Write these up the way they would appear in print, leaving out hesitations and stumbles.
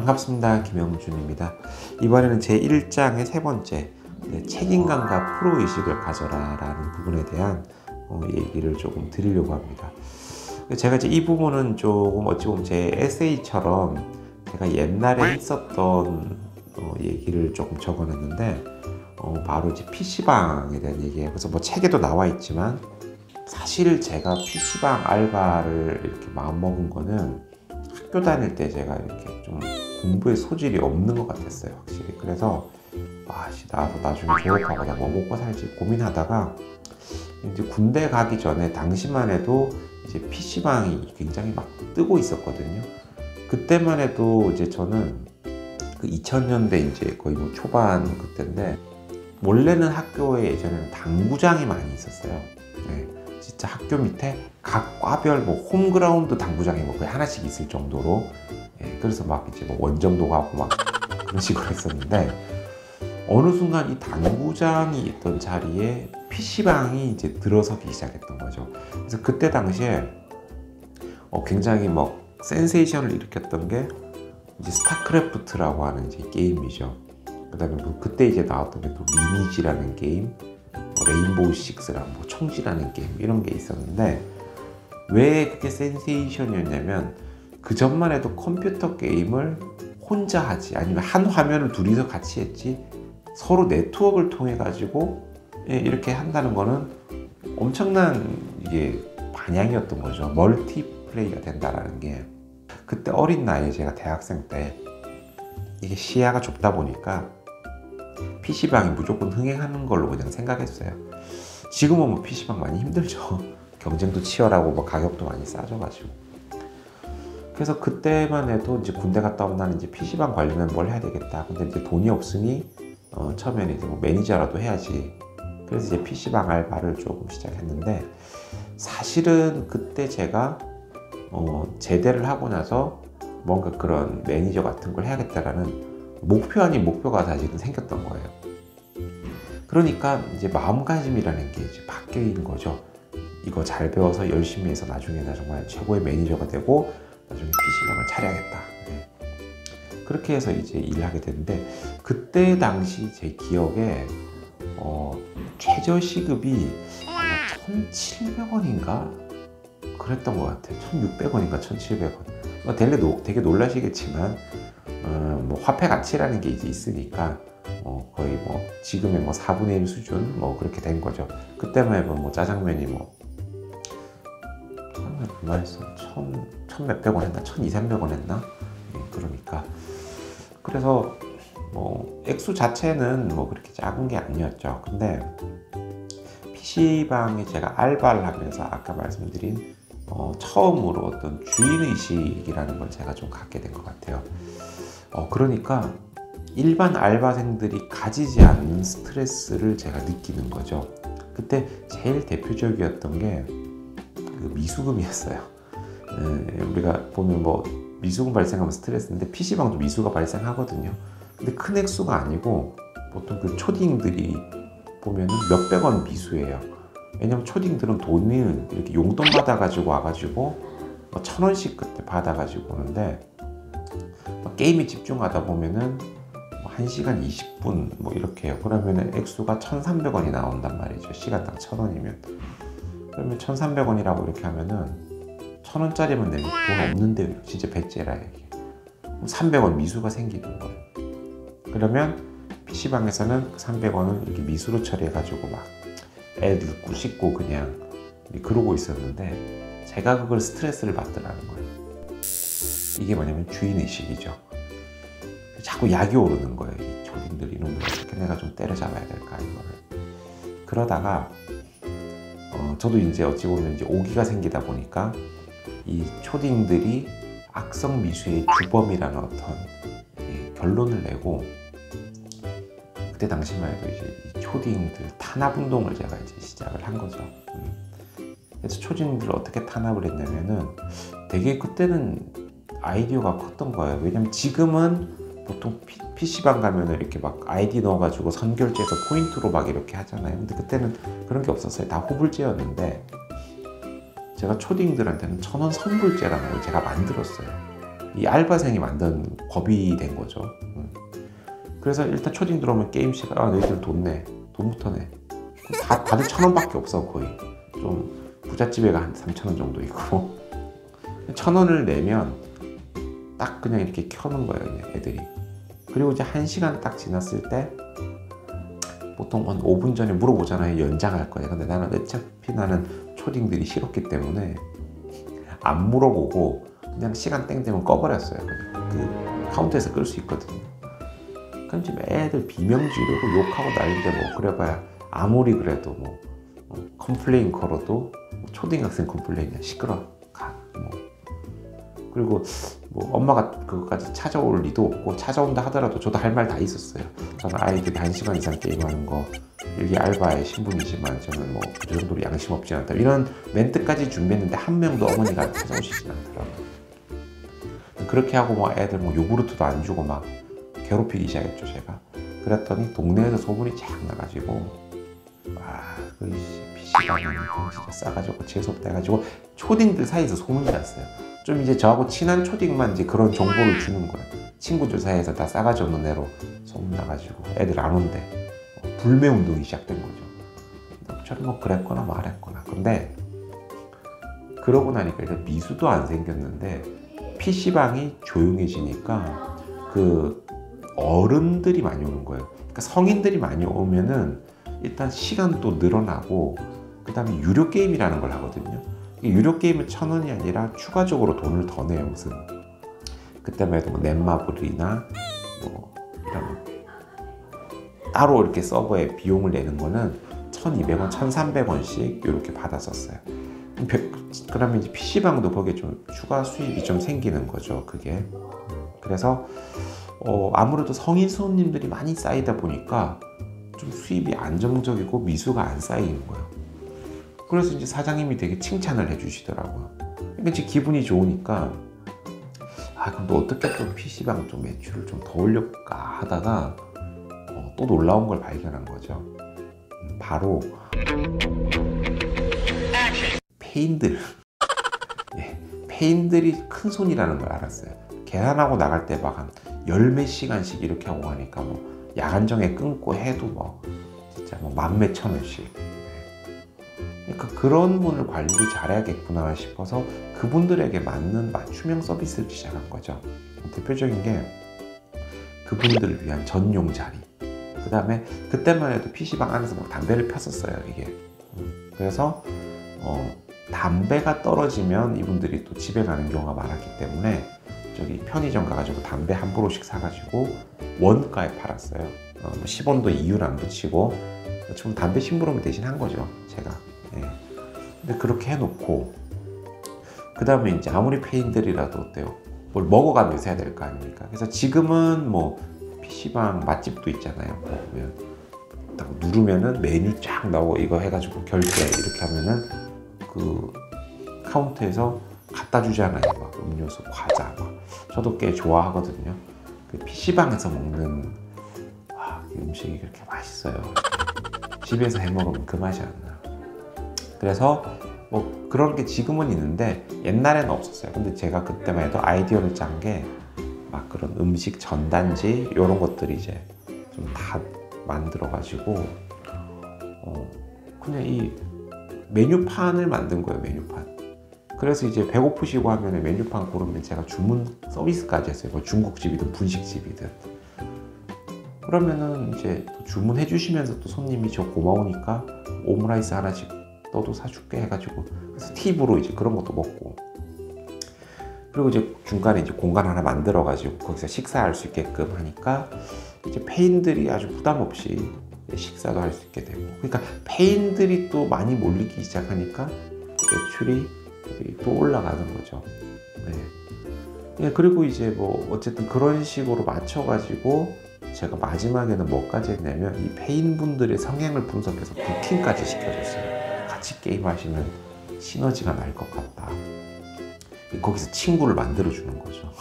반갑습니다. 김영준입니다. 이번에는 제 1장의 세 번째 책임감과 프로의식을 가져라 라는 부분에 대한 얘기를 조금 드리려고 합니다. 제가 이제 이 부분은 조금 어찌 보면 제 에세이처럼 제가 옛날에 했었던 얘기를 조금 적어놨는데 바로 이제 PC방에 대한 얘기예요. 그래서 뭐 책에도 나와 있지만 사실 제가 PC방 알바를 이렇게 마음먹은 거는 학교 다닐 때 제가 이렇게 좀 공부에 소질이 없는 것 같았어요, 확실히. 그래서 나도 나중에 졸업하고 내가 뭐 먹고 살지 고민하다가 이제 군대 가기 전에 당시만 해도 이제 PC방이 굉장히 막 뜨고 있었거든요. 그때만 해도 이제 저는 그 2000년대 이제 거의 뭐 초반 그때인데 원래는 학교에 예전에는 당구장이 많이 있었어요. 네, 진짜 학교 밑에 각 과별 뭐 홈그라운드 당구장이 뭐 거의 하나씩 있을 정도로 그래서 막 이제 뭐 원정도 가고 막 그런 식으로 했었는데 어느 순간 이 당구장이 있던 자리에 PC방이 이제 들어서기 시작했던 거죠. 그래서 그때 당시에 굉장히 막 센세이션을 일으켰던 게 이제 스타크래프트라고 하는 이제 게임이죠. 그 다음에 뭐 그때 이제 나왔던 게 또 리니지라는 게임, 레인보우 식스라는 뭐 총지라는 게임 이런 게 있었는데 왜 그게 센세이션이었냐면 그 전만 해도 컴퓨터 게임을 혼자 하지 아니면 한 화면을 둘이서 같이 했지 서로 네트워크를 통해 가지고 이렇게 한다는 거는 엄청난 이게 반향이었던 거죠. 멀티플레이가 된다라는 게. 그때 어린 나이에 제가 대학생 때 이게 시야가 좁다 보니까 PC방이 무조건 흥행하는 걸로 그냥 생각했어요. 지금은 뭐 PC방 많이 힘들죠. 경쟁도 치열하고 뭐 가격도 많이 싸져가지고. 그래서 그때만 해도 이제 군대 갔다 오면 나는 이제 PC방 관련된 뭘 해야 되겠다. 근데 이제 돈이 없으니 처음에는 이제 뭐 매니저라도 해야지. 그래서 이제 PC방 알바를 조금 시작했는데 사실은 그때 제가 제대를 하고 나서 뭔가 그런 매니저 같은 걸 해야겠다라는 목표 아닌 목표가 사실은 생겼던 거예요. 그러니까 이제 마음가짐이라는 게 이제 바뀐 거죠. 이거 잘 배워서 열심히 해서 나중에 나 정말 최고의 매니저가 되고 나중에 PC방을 차려야겠다. 네. 그렇게 해서 이제 일을 하게 됐는데 그때 당시 제 기억에 최저 시급이 아마 1,700원인가 그랬던 것 같아요. 1,600원인가 1,700원. 되게 놀라시겠지만 뭐 화폐 가치라는 게 이제 있으니까 거의 뭐 지금의 뭐 4분의 1 수준 뭐 그렇게 된 거죠. 그때만 해보면 뭐 짜장면이 뭐 얼마 했어? 1,몇백 원 했나? 1,200~300원 했나? 그러니까 그래서 뭐 액수 자체는 뭐 그렇게 작은 게 아니었죠. 근데 PC방에 제가 알바를 하면서 아까 말씀드린 처음으로 어떤 주인의식이라는 걸 제가 좀 갖게 된 것 같아요. 그러니까 일반 알바생들이 가지지 않는 스트레스를 제가 느끼는 거죠. 그때 제일 대표적이었던 게 그 미수금이었어요. 우리가 보면 뭐 미수금 발생하면 스트레스인데 PC방도 미수가 발생하거든요. 근데 큰 액수가 아니고 보통 그 초딩들이 보면은 몇백 원 미수예요. 왜냐면 초딩들은 돈을 이렇게 용돈 받아가지고 와가지고 1,000원씩 그때 받아가지고 오는데 게임에 집중하다 보면은 1시간 20분 뭐 이렇게 해요. 그러면은 액수가 1,300원이 나온단 말이죠. 시간당 1,000원이면. 그러면 1,300원이라고 이렇게 하면은 1,000원짜리만 내면 돈 없는데 진짜 배째라 이게. 300원 미수가 생기는 거예요. 그러면 PC방에서는 300원을 이렇게 미수로 처리해가지고 막 애들 꾸짖고 그냥 그러고 있었는데 제가 그걸 스트레스를 받더라는 거예요. 이게 뭐냐면 주인의식이죠. 자꾸 약이 오르는 거예요. 이 초딩들 이놈을 어떻게 내가 좀 때려잡아야 될까 이거를. 그러다가 저도 이제 어찌 보면 이제 오기가 생기다 보니까 이 초딩들이 악성 미수의 주범이라는 어떤 결론을 내고 그때 당시만 해도 이제 이 초딩들 탄압 운동을 제가 이제 시작을 한 거죠. 그래서 초딩들을 어떻게 탄압을 했냐면은 되게 그때는 아이디어가 컸던 거예요. 왜냐면 지금은 보통 PC방 가면 이렇게 막 아이디 넣어가지고 선결제해서 포인트로 막 이렇게 하잖아요. 근데 그때는 그런 게 없었어요. 다 호불제였는데 제가 초딩들한테는 1,000원 선불제라는 걸 제가 만들었어요. 이 알바생이 만든 법이 된 거죠. 그래서 일단 초딩 들어오면 게임 시간, 너희들 돈 내. 돈부터 내. 다들 1,000원밖에 없어, 거의. 좀 부잣집에 가 한 3,000원 정도 있고. 1,000원을 내면 딱 그냥 이렇게 켜는 거예요, 그냥 애들이. 그리고 이제 1시간 딱 지났을 때 보통 한 5분 전에 물어보잖아요. 연장할 거냐. 근데 나는 어차피 초딩들이 싫었기 때문에 안 물어보고 그냥 시간 땡 되면 꺼버렸어요. 그냥. 그 카운터에서 끌 수 있거든요. 그럼 지금 애들 비명 지르고 욕하고 난리인데 뭐 그래봐야 아무리 그래도 뭐 컴플레인 걸어도 초등학생 컴플레인이야. 시끄러 가. 뭐. 그리고 뭐 엄마가 그것까지 찾아올 리도 없고 찾아온다 하더라도 저도 할 말 다 있었어요. 저는 아이들이 1시간 이상 게임하는 거 일개 알바의 신분이지만 저는 뭐 그 정도로 양심 없지 않다. 이런 멘트까지 준비했는데 한 명도 어머니가 찾아오시진 않더라고요. 그렇게 하고 뭐 애들 뭐 요구르트도 안 주고 막 괴롭히기 시작했죠, 제가. 그랬더니 동네에서 소문이 쫙 나가지고 그 PC방이 진짜 싸가지고 재수없다 해가지고 초딩들 사이에서 소문이 났어요. 좀 이제 저하고 친한 초딩만 이제 그런 정보를 주는 거예요. 친구들 사이에서 다 싸가지 없는 애로 소문나가지고 애들 안 온대. 불매 운동이 시작된 거죠. 저는 뭐 그랬거나 말했거나. 근데 그러고 나니까 일단 미수도 안 생겼는데 PC방이 조용해지니까 그 어른들이 많이 오는 거예요. 그러니까 성인들이 많이 오면은 일단 시간도 늘어나고 그 다음에 유료 게임이라는 걸 하거든요. 유료 게임은 1,000원이 아니라 추가적으로 돈을 더 내요. 무슨 그때만 해도 뭐 넷마블이나 뭐 이런 따로 이렇게 서버에 비용을 내는 거는 1,200원, 1,300원씩 이렇게 받았었어요. 그러면 이제 PC방도 거기에 좀 추가 수입이 좀 생기는 거죠. 그게. 그래서 아무래도 성인 손님들이 많이 쌓이다 보니까 좀 수입이 안정적이고 미수가 안 쌓이는 거예요. 그래서 이제 사장님이 되게 칭찬을 해주시더라고요. 그러니까 이제 기분이 좋으니까 그럼 또 어떻게 또 PC방 좀 매출을 좀 더 올릴까 하다가 또 놀라운 걸 발견한 거죠. 바로 페인들. 예, 페인들이 큰 손이라는 걸 알았어요. 계산하고 나갈 때 막 한 열 몇 시간씩 이렇게 하고 가니까 뭐 야간정에 끊고 해도 뭐 진짜 뭐 만 몇천 원씩. 그러니까 그런 분을 관리를 잘해야겠구나 싶어서 그분들에게 맞는 맞춤형 서비스를 시작한 거죠. 대표적인 게 그분들을 위한 전용 자리. 그 다음에 그때만 해도 PC방 안에서 막 담배를 폈었어요, 이게. 그래서 담배가 떨어지면 이분들이 또 집에 가는 경우가 많았기 때문에 저기 편의점 가가지고 담배 한 보로씩 사가지고 원가에 팔았어요. 10원도 이윤 안 붙이고 지금 담배 심부름을 대신 한 거죠, 제가. 예. 근데 그렇게 해놓고 그 다음에 이제 아무리 페인들이라도 어때요? 뭘 먹어가면서 해야 될 거 아닙니까? 그래서 지금은 뭐 PC방 맛집도 있잖아요. 보면 딱 누르면은 메뉴 쫙 나오고 이거 해가지고 결제 이렇게 하면은 그 카운터에서 갖다 주잖아요. 막 음료수, 과자 막. 저도 꽤 좋아하거든요. 그 PC방에서 먹는 그 음식이 그렇게 맛있어요. 집에서 해 먹으면 그 맛이 안 나. 그래서 뭐 그런 게 지금은 있는데 옛날에는 없었어요. 근데 제가 그때만 해도 아이디어를 짠 게 막 그런 음식 전단지 이런 것들이 이제 좀 다 만들어 가지고 그냥 이 메뉴판을 만든 거예요. 메뉴판. 그래서 이제 배고프시고 하면 메뉴판 고르면 제가 주문 서비스까지 했어요. 뭐 중국집이든 분식집이든. 그러면은 이제 주문해 주시면서 또 손님이 저 고마우니까 오므라이스 하나씩 너도 사줄게 해가지고 그래서 팁으로 이제 그런 것도 먹고. 그리고 이제 중간에 이제 공간 하나 만들어가지고 거기서 식사할 수 있게끔 하니까 이제 페인들이 아주 부담 없이 식사도 할 수 있게 되고. 그러니까 페인들이 또 많이 몰리기 시작하니까 매출이 또 올라가는 거죠. 네. 그리고 이제 뭐 어쨌든 그런 식으로 맞춰가지고 제가 마지막에는 뭐까지 했냐면 이 페인분들의 성향을 분석해서 부팅까지 시켜줬어요. 같이 게임하시면 시너지가 날 것 같다. 거기서 친구를 만들어주는 거죠.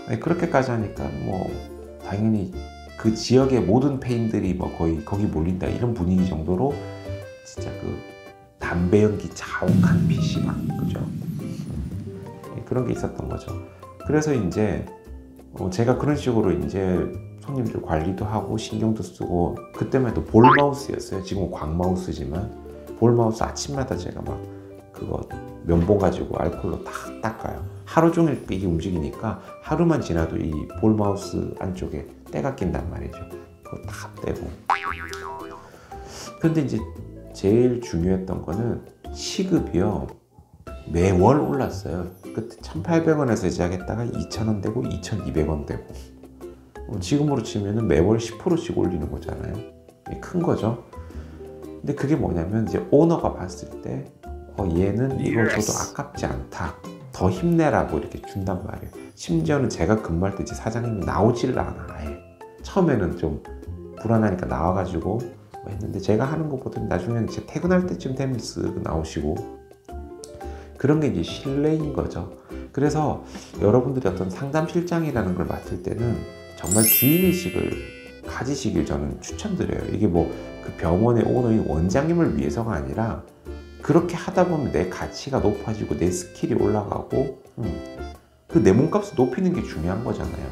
네. 그렇게까지 하니까 뭐 당연히 그 지역의 모든 페인들이 뭐 거의 거기 몰린다 이런 분위기 정도로 진짜 그 담배 연기 자욱한 PC방, 그죠? 그런 게 있었던 거죠. 그래서 이제 제가 그런 식으로 이제 손님들 관리도 하고 신경도 쓰고, 그때만 해도 볼 마우스였어요. 지금은 광 마우스지만 볼 마우스 아침마다 제가 막 그거 면봉 가지고 알콜로 탁 닦아요. 하루 종일 이게 움직이니까 하루만 지나도 이 볼 마우스 안쪽에 때가 낀단 말이죠. 그거 다 떼고. 근데 이제 제일 중요했던 거는 시급이요. 매월 올랐어요. 그때 1,800원에서 시작했다가 2,000원 되고 2,200원 되고, 지금으로 치면은 매월 10%씩 올리는 거잖아요. 큰 거죠. 근데 그게 뭐냐면 이제 오너가 봤을 때 얘는 이거 줘도 아깝지 않다, 더 힘내라고 이렇게 준단 말이에요. 심지어는 제가 근무할 때 이제 사장님이 나오질 않아. 아예 처음에는 좀 불안하니까 나와가지고 했는데, 제가 하는 것보다 나중에는 제 퇴근할 때쯤 되면 쓱 나오시고, 그런 게 이제 신뢰인 거죠. 그래서 여러분들이 어떤 상담 실장이라는 걸 맡을 때는 정말 주인의식을 가지시길 저는 추천드려요. 이게 뭐 그 병원의 오너인 원장님을 위해서가 아니라, 그렇게 하다 보면 내 가치가 높아지고 내 스킬이 올라가고, 그 내 몸값을 높이는 게 중요한 거잖아요.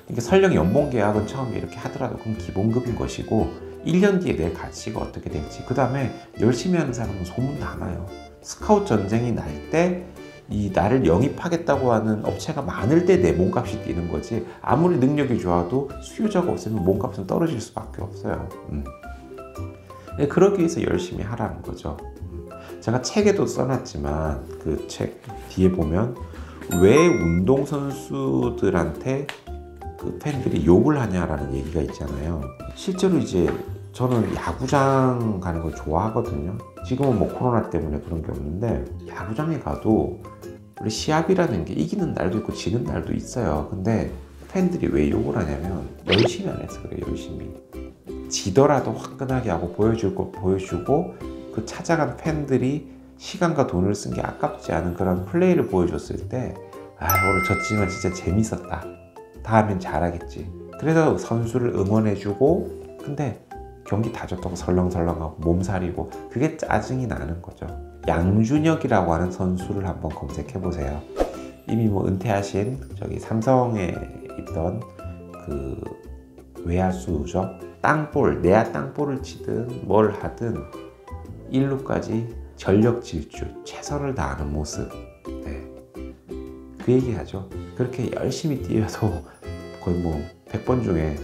그러니까 설령 연봉 계약은 처음에 이렇게 하더라도 그건 기본급인 것이고, 1년 뒤에 내 가치가 어떻게 될지, 그 다음에 열심히 하는 사람은 소문 다 나요. 스카웃 전쟁이 날 때 이 나를 영입하겠다고 하는 업체가 많을 때 내 몸값이 뛰는 거지, 아무리 능력이 좋아도 수요자가 없으면 몸값은 떨어질 수밖에 없어요. 그러기 위해서 열심히 하라는 거죠. 제가 책에도 써놨지만 그 책 뒤에 보면 왜 운동선수들한테 그 팬들이 욕을 하냐라는 얘기가 있잖아요. 실제로 이제 저는 야구장 가는 걸 좋아하거든요. 지금은 뭐 코로나 때문에 그런 게 없는데, 야구장에 가도 우리 시합이라는 게 이기는 날도 있고 지는 날도 있어요. 근데 팬들이 왜 욕을 하냐면 열심히 안 해서 그래요. 열심히 지더라도 화끈하게 하고 보여줄 거 보여주고, 그 찾아간 팬들이 시간과 돈을 쓴 게 아깝지 않은 그런 플레이를 보여줬을 때, 오늘 졌지만 진짜 재밌었다, 다음엔 잘하겠지, 그래서 선수를 응원해주고, 근데 경기 다 졌다고 설렁설렁하고 몸살이고, 그게 짜증이 나는 거죠. 양준혁이라고 하는 선수를 한번 검색해 보세요. 이미 뭐 은퇴하신 저기 삼성에 있던 그 외야수죠. 땅볼, 내야 땅볼을 치든 뭘 하든 1루까지 전력 질주, 최선을 다하는 모습. 네. 그 얘기하죠. 그렇게 열심히 뛰어도 거의 뭐 100번 중에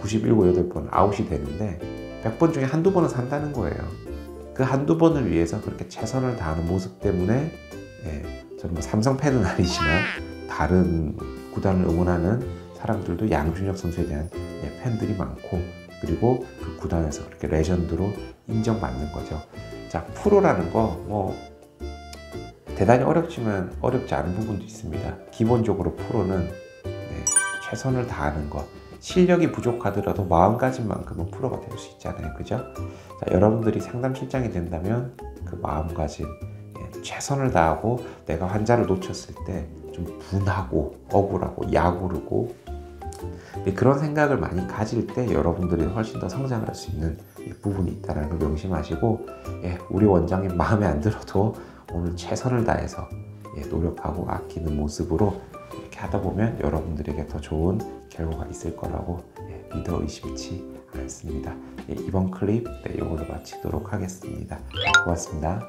97, 8번 아웃이 되는데 100번 중에 한두 번은 산다는 거예요. 그 한두 번을 위해서 그렇게 최선을 다하는 모습 때문에, 저는 뭐 삼성 팬은 아니지만 다른 구단을 응원하는 사람들도 양준혁 선수에 대한 팬들이 많고, 그리고 그 구단에서 그렇게 레전드로 인정받는 거죠. 자, 프로라는 거 뭐 대단히 어렵지만 어렵지 않은 부분도 있습니다. 기본적으로 프로는 최선을 다하는 것, 실력이 부족하더라도 마음가짐 만큼은 프로가 될 수 있잖아요. 그죠? 자, 여러분들이 상담 실장이 된다면 그 마음가짐, 최선을 다하고 내가 환자를 놓쳤을 때 좀 분하고 억울하고 약오르고, 그런 생각을 많이 가질 때 여러분들이 훨씬 더 성장할 수 있는 부분이 있다는 걸 명심하시고, 우리 원장님 마음에 안 들어도 오늘 최선을 다해서 노력하고 아끼는 모습으로 이렇게 하다 보면 여러분들에게 더 좋은 결과가 있을 거라고 믿어 의심치 않습니다. 이번 클립 이걸로 마치도록 하겠습니다. 고맙습니다.